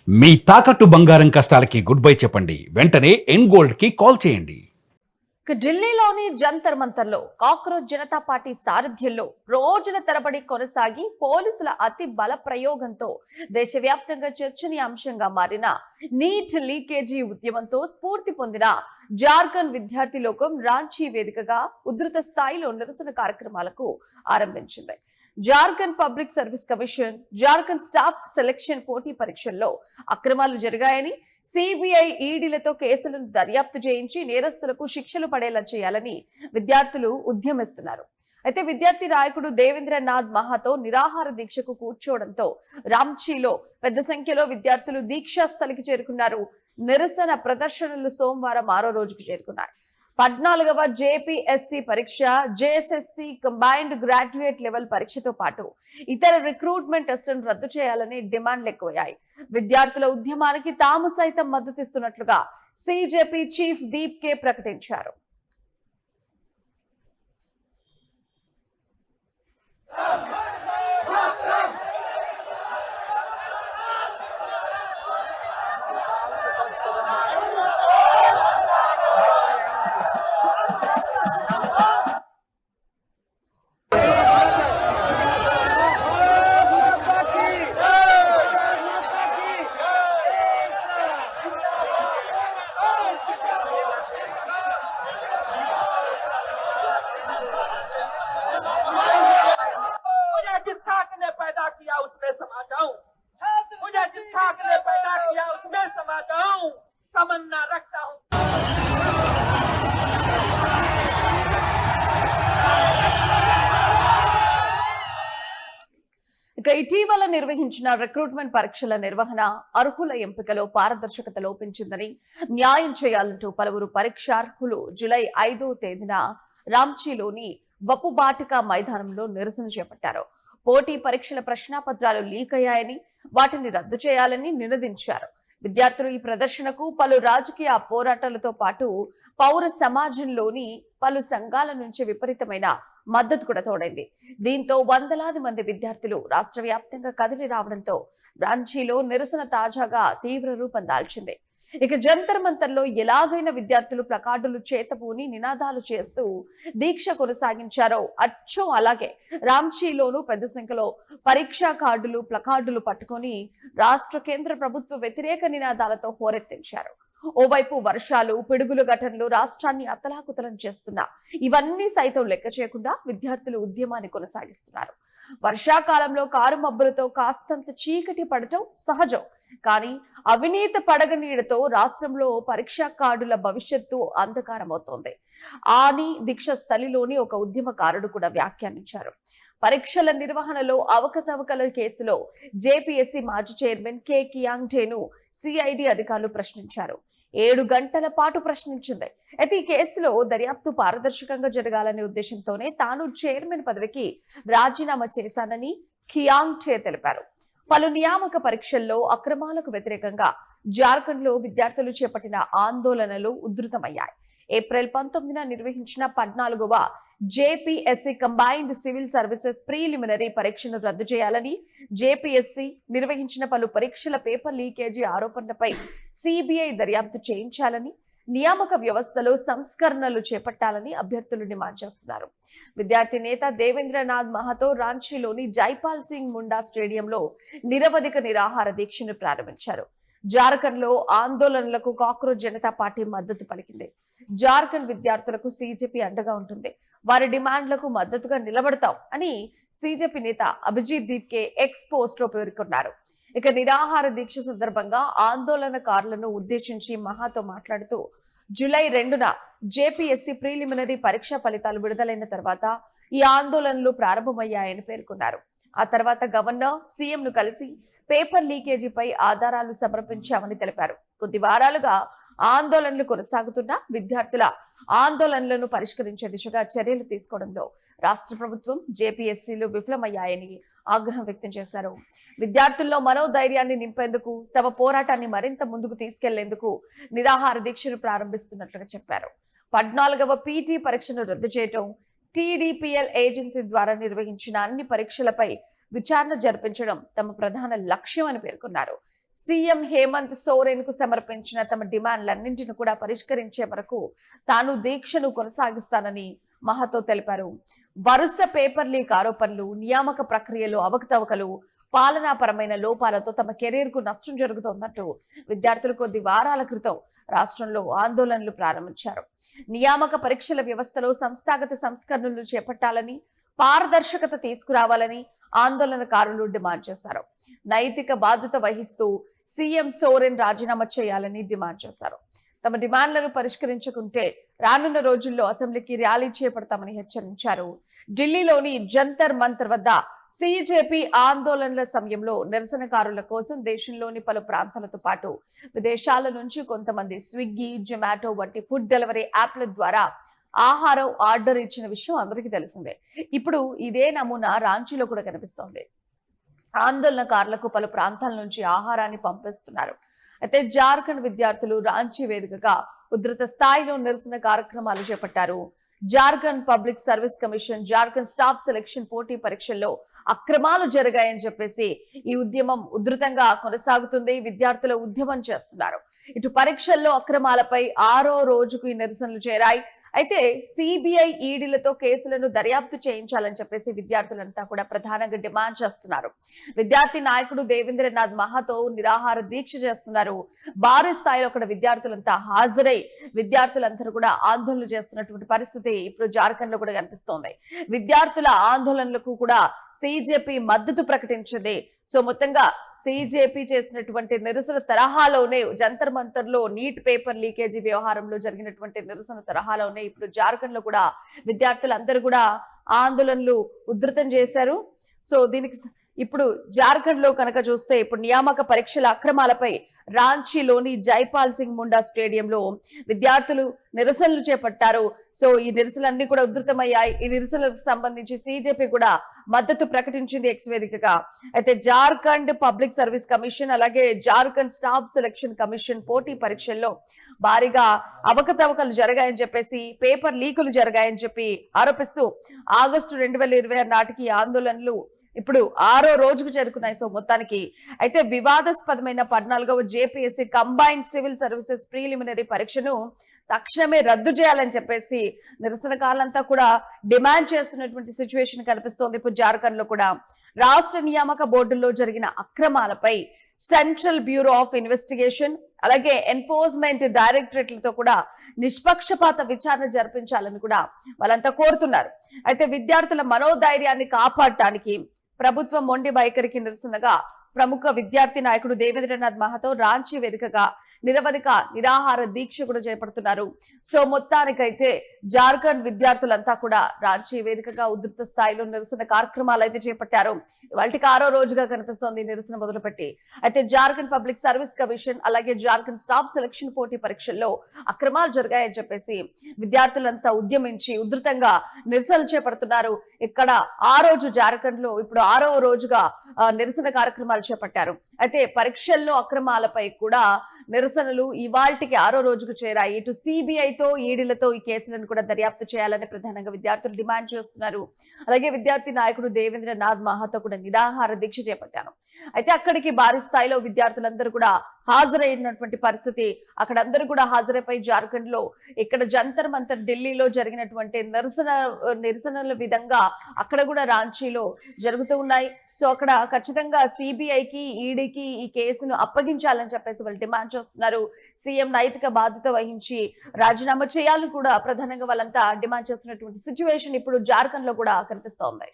మీ తాకట్టు బంగారం కష్టాలకి good bye చెప్పండి. వెంటనే ఎన్ గోల్డ్ కి కాల్ చేయండి. ఢిల్లీలోని జంతర్ మంతర్లో కాక్రోచ్ జనతా పార్టీ సారథ్యంలో రోజుల తరబడి కొనసాగి పోలీసుల అతి బల ప్రయోగంతో దేశవ్యాప్తంగా చర్చనీయాంశంగా మారిన నీట్ లీకేజీ ఉద్యమంతో స్ఫూర్తి పొందిన జార్ఖండ్ విద్యార్థి లోకం రాంచీ వేదికగా ఉధృత స్థాయిలో నిరసన కార్యక్రమాలకు ఆరంభించింది. Jharkhand public service commission Jharkhand staff selection పోటీ పరీక్షల్లో అక్రమాలు జరిగాయని, సిబిఐ ఈడీలతో కేసులను దర్యాప్తు చేయించి నేరస్తులకు శిక్షలు పడేలా చేయాలని విద్యార్థులు ఉద్యమిస్తున్నారు. అయితే విద్యార్థి నాయకుడు దేవేంద్రనాథ్ మహాతో నిరాహార దీక్షకు కూర్చోవడంతో రాంచీలో పెద్ద సంఖ్యలో విద్యార్థులు దీక్షా స్థలికి చేరుకున్నారు. నిరసన ప్రదర్శనలు సోమవారం 6వ రోజుకు చేరుకున్నాయి. 14వ జేపీఎస్సీ పరీక్ష, జేఎస్ఎస్సీ కంబైన్డ్ గ్రాడ్యుయేట్ లెవెల్ పరీక్షతో పాటు ఇతర రిక్రూట్మెంట్ టెస్టులను రద్దు చేయాలని డిమాండ్లు ఎక్కువయ్యాయి. విద్యార్థుల ఉద్యమానికి తాము సైతం మద్దతిస్తున్నట్లుగా సిజేపీ చీఫ్ దీప్ కే ప్రకటించారు. तमन्ना रखता हूं। ఇక ఇటీవల నిర్వహించిన రిక్రూట్మెంట్ పరీక్షల నిర్వహణ, అర్హుల ఎంపికలో పారదర్శకత లోపించిందని, న్యాయం చేయాలంటూ పలువురు పరీక్షార్హులు జూలై 5వ తేదీన రాంచీలోని వపుబాటికా మైదానంలో నిరసన చేపట్టారు. పోటీ పరీక్షల ప్రశ్నాపత్రాలు లీక్ అయ్యాయని, వాటిని రద్దు చేయాలని నినదించారు. విద్యార్థులు ఈ ప్రదర్శనకు పలు రాజకీయ పోరాటాలతో పాటు పౌర సమాజంలోని పలు సంఘాల నుంచి విపరీతమైన మద్దతు కూడా తోడైంది. దీంతో వందలాది మంది విద్యార్థులు రాష్ట్ర వ్యాప్తంగా కదిలి రావడంతో రాంచీలో నిరసన తాజాగా తీవ్ర రూపం దాల్చింది. ఇక జంతర్ మంతర్లో ఎలాగైనా విద్యార్థులు ప్లకార్డులు చేతపూని నినాదాలు చేస్తూ దీక్ష కొనసాగించారో అచ్చం అలాగే రాంచీలోనూ పెద్ద సంఖ్యలో పరీక్షా కార్డులు, ప్లకార్డులు పట్టుకొని రాష్ట్ర కేంద్ర ప్రభుత్వ వ్యతిరేక నినాదాలతో హోరెత్తించారు. ఓవైపు వర్షాలు, పిడుగులు ఘటనలు రాష్ట్రాన్ని అతలాకుతలం చేస్తున్నా ఇవన్నీ సైతం లెక్క చేయకుండా విద్యార్థులు ఉద్యమాన్ని కొనసాగిస్తున్నారు. వర్షాకాలంలో కారు మబ్బులతో కాస్తంత చీకటి పడటం సహజం. కానీ అవినీతి పడగ నీడతో రాష్ట్రంలో పరీక్షా కార్డుల భవిష్యత్తు అంధకారమవుతోంది అని దీక్ష స్థలిలోని ఒక ఉద్యమకారుడు కూడా వ్యాఖ్యానించారు. పరీక్షల నిర్వహణలో అవకతవకల కేసులో జేపీఎస్సీ మాజీ చైర్మన్ కె కియాంగ్ ఠేను సిఐడి అధికారులు ప్రశ్నించారు. 7 గంటల పాటు ప్రశ్నించింది. అయితే ఈ కేసులో దర్యాప్తు పారదర్శకంగా జరగాలనే ఉద్దేశంతోనే తాను చైర్మన్ పదవికి రాజీనామా చేశానని కియాంగ్ ఠే తెలిపారు. పలు నియామక పరీక్షల్లో అక్రమాలకు వ్యతిరేకంగా జార్ఖండ్ లో విద్యార్థులు చేపట్టిన ఆందోళనలు ఉధృతమయ్యాయి. ఏప్రిల్ 19న నిర్వహించిన 14వ JPSC combined civil services preliminary పరీక్షను రద్దు చేయాలని, జేపీఎస్సీ నిర్వహించిన పలు పరీక్షల పేపర్ లీకేజీ ఆరోపణలపై సిబిఐ దర్యాప్తు చేయించాలని, నియామక వ్యవస్థలో సంస్కరణలు చేపట్టాలని అభ్యర్థులు డిమాండ్ చేస్తున్నారు. విద్యార్థి నేత దేవేంద్రనాథ్ మహాతో రాంచీలోని జైపాల్ సింగ్ ముండా స్టేడియంలో నిరవధిక నిరాహార దీక్షను ప్రారంభించారు. జార్ఖండ్ లో ఆందోళనలకు కాక్రోచ్ జనతా పార్టీ మద్దతు పలికింది. జార్ఖండ్ విద్యార్థులకు సిజేపీ అండగా ఉంటుంది, వారి డిమాండ్లకు మద్దతుగా నిలబడతాం అని సిజేపీ నేత అభిజిత్ దీప్ కే ఎక్స్ పోస్ట్ లో పేర్కొన్నారు. ఇక నిరాహార దీక్ష సందర్భంగా ఆందోళనకారులను ఉద్దేశించి మహాతో మాట్లాడుతూ, జూలై 2న జేపీఎస్సీ ప్రీలిమినరీ పరీక్ష ఫలితాలు విడుదలైన తర్వాత ఈ ఆందోళనలు ప్రారంభమయ్యాయని పేర్కొన్నారు. ఆ తర్వాత గవర్నర్, సీఎం ను కలిసి పేపర్ లీకేజీపై ఆధారాలు సమర్పించామని తెలిపారు. కొద్ది వారాలుగా ఆందోళనలు కొనసాగుతున్న విద్యార్థుల ఆందోళనలను పరిష్కరించే దిశగా చర్యలు తీసుకోవడంలో రాష్ట్ర ప్రభుత్వం, జేపీఎస్సీలు విఫలమయ్యాయని ఆగ్రహం వ్యక్తం చేశారు. విద్యార్థుల్లో మనోధైర్యాన్ని నింపేందుకు, తమ పోరాటాన్ని మరింత ముందుకు తీసుకెళ్లేందుకు నిరాహార దీక్షను ప్రారంభిస్తున్నట్లుగా చెప్పారు. 14వ పీటీ పరీక్షను రద్దు చేయటం, టీడీపీఎల్ ఏజెన్సీ ద్వారా నిర్వహించిన అన్ని పరీక్షలపై విచారణ జరిపించడం తమ ప్రధాన లక్ష్యం అని పేర్కొన్నారు. సీఎం హేమంత్ సోరెన్ కు సమర్పించిన తమ డిమాండ్లన్నింటిని కూడా పరిష్కరించే వరకు తాను దీక్షను కొనసాగిస్తానని మహతో తెలిపారు. వరుస పేపర్ లీక్ ఆరోపణలు, నియామక ప్రక్రియలో అవకతవకలు, పాలనాపరమైన లోపాలతో తమ కెరీర్ కు నష్టం జరుగుతోందంటూ విద్యార్థులు కొద్ది వారాల క్రితం రాష్ట్రంలో ఆందోళనలు ప్రారంభించారు. నియామక పరీక్షల వ్యవస్థలో సంస్థాగత సంస్కరణలు చేపట్టాలని, పారదర్శకత తీసుకురావాలని ఆందోళనకారులు డిమాండ్ చేశారు. నైతిక బాధ్యత వహిస్తూ సీఎం సోరెన్ రాజీనామా చేయాలని డిమాండ్ చేశారు. తమ డిమాండ్లను పరిష్కరించుకుంటే రానున్న రోజుల్లో అసెంబ్లీకి ర్యాలీ చేపడతామని హెచ్చరించారు. ఢిల్లీలోని జంతర్ మంతర్ వద్ద సిజేపీ ఆందోళనల సమయంలో నిరసనకారుల కోసం దేశంలోని పలు ప్రాంతాలతో పాటు విదేశాల నుంచి కొంతమంది స్విగ్గీ, జొమాటో వంటి ఫుడ్ డెలివరీ యాప్ల ద్వారా ఆహారం ఆర్డర్ ఇచ్చిన విషయం అందరికీ తెలిసిందే. ఇప్పుడు ఇదే నమూనా రాంచీలో కూడా కనిపిస్తోంది. ఆందోళనకారులకు పలు ప్రాంతాల నుంచి ఆహారాన్ని పంపిస్తున్నారు. అయితే జార్ఖండ్ విద్యార్థులు రాంచీ వేదికగా ఉధృత స్థాయిలో నిరసన కార్యక్రమాలు చేపట్టారు. Jharkhand public service commission, Jharkhand staff selection పోటీ పరీక్షల్లో అక్రమాలు జరిగాయని చెప్పేసి ఈ ఉద్యమం ఉధృతంగా కొనసాగుతుంది. విద్యార్థుల ఉద్యమం చేస్తున్నారు. ఇటు పరీక్షల్లో అక్రమాలపై 6వ రోజుకు ఈ నిరసనలు చేరాయి. అయితే సిబిఐ, ఈడీలతో కేసులను దర్యాప్తు చేయించాలని చెప్పేసి విద్యార్థులంతా కూడా ప్రధానంగా డిమాండ్ చేస్తున్నారు. విద్యార్థి నాయకుడు దేవేంద్రనాథ్ మహాతో నిరాహార దీక్ష చేస్తున్నారు. భారీ స్థాయిలో అక్కడ విద్యార్థులంతా హాజరై విద్యార్థులందరూ కూడా ఆందోళనలు చేస్తున్నటువంటి పరిస్థితి ఇప్పుడు జార్ఖండ్ లో కూడా కనిపిస్తోంది. విద్యార్థుల ఆందోళనలకు కూడా సిజేపీ మద్దతు ప్రకటించింది. సో మొత్తంగా సిజేపీ చేసినటువంటి నిరసన తరహాలోనే జంతర్ మంతర్ లో నీట్ పేపర్ లీకేజీ వ్యవహారంలో జరిగినటువంటి నిరసన తరహాలోనే ఇప్పుడు జార్ఖండ్ లో కూడా విద్యార్థులందరూ కూడా ఆందోళనలు ఉధృతం చేశారు. సో దీనికి ఇప్పుడు జార్ఖండ్ లో కనుక చూస్తే ఇప్పుడు నియామక పరీక్షల అక్రమాలపై రాంచీలోని జైపాల్ సింగ్ ముండా స్టేడియంలో విద్యార్థులు నిరసనలు చేపట్టారు. సో ఈ నిరసనలన్నీ కూడా ఉధృతమయ్యాయి. ఈ నిరసనలకు సంబంధించి సిజేపీ కూడా మద్దతు ప్రకటించింది ఎక్స్ వేదికగా. అయితే జార్ఖండ్ పబ్లిక్ సర్వీస్ కమిషన్ అలాగే జార్ఖండ్ స్టాఫ్ సెలక్షన్ కమిషన్ పోటీ పరీక్షల్లో భారీగా అవకతవకలు జరిగాయని చెప్పేసి, పేపర్ లీకులు జరిగాయని చెప్పి ఆరోపిస్తూ ఆగస్టు 2026 నాటికి ఆందోళనలు ఇప్పుడు 6వ రోజుకు చేరుకున్నాయి. సో మొత్తానికి అయితే వివాదాస్పదమైన 14వ JPSC combined civil services preliminary పరీక్షను తక్షణమే రద్దు చేయాలని చెప్పేసి నిరసనకారులంతా కూడా డిమాండ్ చేస్తున్నటువంటి సిచ్యువేషన్ కనిపిస్తోంది. ఇప్పుడు జార్ఖండ్ లో కూడా రాష్ట్ర నియామక బోర్డుల్లో జరిగిన అక్రమాలపై సెంట్రల్ బ్యూరో ఆఫ్ ఇన్వెస్టిగేషన్ అలాగే ఎన్ఫోర్స్మెంట్ డైరెక్టరేట్లతో కూడా నిష్పక్షపాత విచారణ జరిపించాలని కూడా వాళ్ళంతా కోరుతున్నారు. అయితే విద్యార్థుల మనోధైర్యాన్ని కాపాడటానికి ప్రభుత్వం మొండి వైఖరికి నిరసనగా ప్రముఖ విద్యార్థి నాయకుడు దేవేంద్రనాథ్ మహాతో రాంచీ వేదికగా నిరవధిక నిరాహార దీక్ష కూడా చేపడుతున్నారు. సో మొత్తానికైతే జార్ఖండ్ విద్యార్థులంతా కూడా రాంచీ వేదికగా ఉధృత స్థాయిలో నిరసన కార్యక్రమాలు అయితే చేపట్టారు. వాటికి 6వ రోజుగా కనిపిస్తోంది నిరసన మొదలుపెట్టి. అయితే జార్ఖండ్ పబ్లిక్ సర్వీస్ కమిషన్ అలాగే జార్ఖండ్ స్టాఫ్ సెలక్షన్ పోటీ పరీక్షల్లో అక్రమాలు జరిగాయని చెప్పేసి విద్యార్థులంతా ఉద్యమించి ఉధృతంగా నిరసనలు చేపడుతున్నారు. ఇక్కడ ఆ రోజు జార్ఖండ్ లో ఇప్పుడు 6వ రోజుగా నిరసన కార్యక్రమాలు చేపట్టారు. అయితే పరీక్షల్లో అక్రమాలపై కూడా నిరసనలు ఇవాల్టికి 6వ రోజుకు చేరాయి. ఇటు సిబిఐతో, ఈడీలతో ఈ కేసులను కూడా దర్యాప్తు చేయాలని ప్రధానంగా విద్యార్థులు డిమాండ్ చేస్తున్నారు. అలాగే విద్యార్థి నాయకుడు దేవేంద్రనాథ్ మహాతో కూడా నిరాహార దీక్ష చేపట్టారు. అయితే అక్కడికి భారీ స్థాయిలో విద్యార్థులందరూ కూడా హాజరైనటువంటి పరిస్థితి. అక్కడ అందరూ కూడా హాజరైపోయి జార్ఖండ్ లో ఇక్కడ జంతర్ మంతర్ ఢిల్లీలో జరిగినటువంటి నిరసనల విధంగా అక్కడ కూడా రాంచీలో జరుగుతూ ఉన్నాయి. సో అక్కడ ఖచ్చితంగా సిబిఐకి, ఈడీకి ఈ కేసును అప్పగించాలని చెప్పేసి వాళ్ళు డిమాండ్ చేస్తున్నారు. సీఎం నైతిక బాధ్యత వహించి రాజీనామా చేయాలని కూడా ప్రధానంగా వాళ్ళంతా డిమాండ్ చేస్తున్నటువంటి సిచ్యువేషన్ ఇప్పుడు జార్ఖండ్ లో కూడా కనిపిస్తోంది.